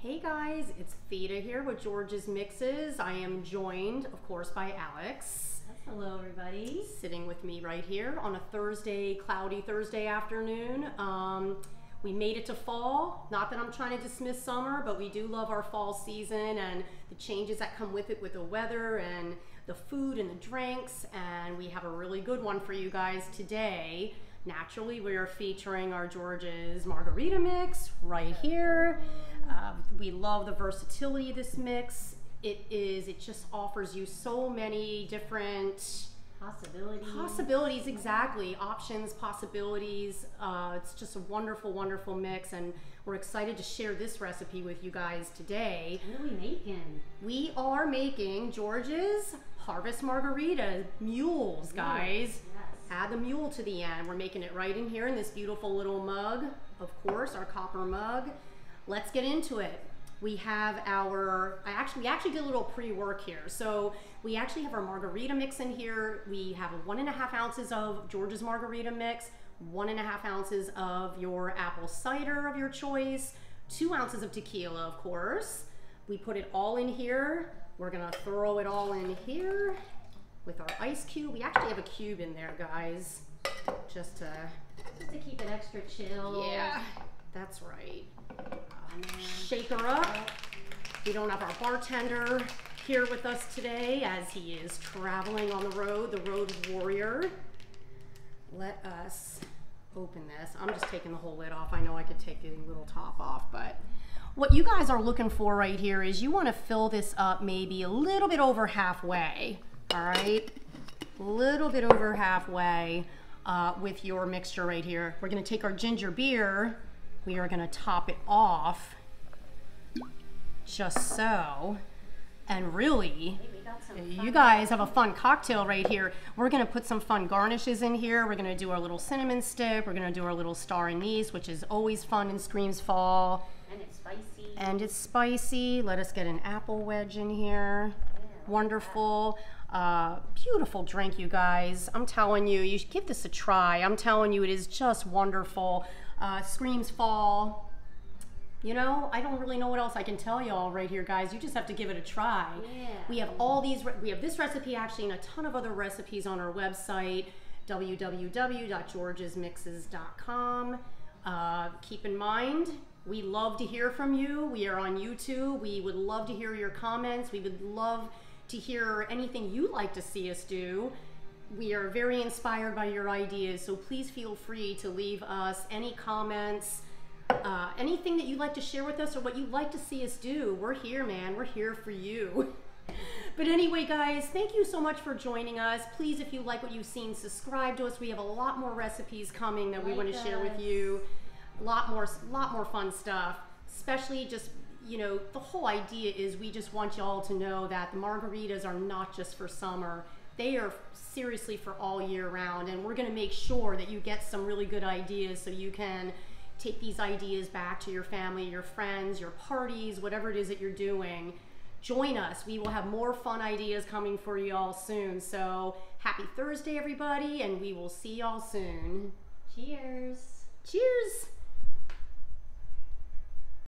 Hey guys, it's Theda here with George's Mixes. I am joined, of course, by Alex. Hello everybody. Sitting with me right here on a Thursday, cloudy Thursday afternoon. We made it to fall. Not that I'm trying to dismiss summer, but we do love our fall season and the changes that come with it with the weather and the food and the drinks. And we have a really good one for you guys today. Naturally, we are featuring our George's Margarita mix right here. We love the versatility of this mix. It just offers you so many different possibilities, exactly. Options, possibilities. It's just a wonderful, wonderful mix, and we're excited to share this recipe with you guys today. What are we making? We are making George's Harvest Margarita Mules, guys. Yes. Add the mule to the end. We're making it right in here in this beautiful little mug, of course, our copper mug. Let's get into it. We have our, we actually did a little pre-work here. So we actually have our margarita mix in here. We have 1.5 ounces of George's Margarita mix, 1.5 ounces of your apple cider of your choice, 2 ounces of tequila, of course. We put it all in here. We're gonna throw it all in here with our ice cube. We actually have a cube in there, guys, just to keep it extra chill. Yeah, that's right. Shake her up. We don't have our bartender here with us today as he is traveling on the road warrior. Let us open this. I'm just taking the whole lid off. I know I could take the little top off, but what you guys are looking for right here is you want to fill this up maybe a little bit over halfway. All right, a little bit over halfway with your mixture right here. We're going to take our ginger beer. We are going to top it off just so. And really, you guys have a fun cocktail right here. We're going to put some fun garnishes in here. We're going to do our little cinnamon stick. We're going to do our little star anise, which is always fun and screams fall. And it's spicy. And it's spicy. Let us get an apple wedge in here. Yeah, wonderful. Beautiful drink, you guys. I'm telling you, you should give this a try. I'm telling you, it is just wonderful. Screams fall. You know, I don't really know what else I can tell y'all right here, guys. You just have to give it a try. Yeah. We have all these, we have this recipe actually and a ton of other recipes on our website, www.georgesmixes.com. Keep in mind, we love to hear from you. We are on YouTube. We would love to hear your comments. We would love to hear anything you'd like to see us do. We are very inspired by your ideas, so please feel free to leave us any comments, anything that you'd like to share with us or what you'd like to see us do. We're here, man. We're here for you. But anyway, guys, thank you so much for joining us. Please, if you like what you've seen, subscribe to us. We have a lot more recipes coming that we want to share with you. A lot more fun stuff, especially just, you know, the whole idea is we just want y'all to know that the margaritas are not just for summer. They are seriously for all year round, and we're going to make sure that you get some really good ideas so you can take these ideas back to your family, your friends, your parties, whatever it is that you're doing. Join us. We will have more fun ideas coming for you all soon. So happy Thursday, everybody, and we will see y'all soon. Cheers. Cheers.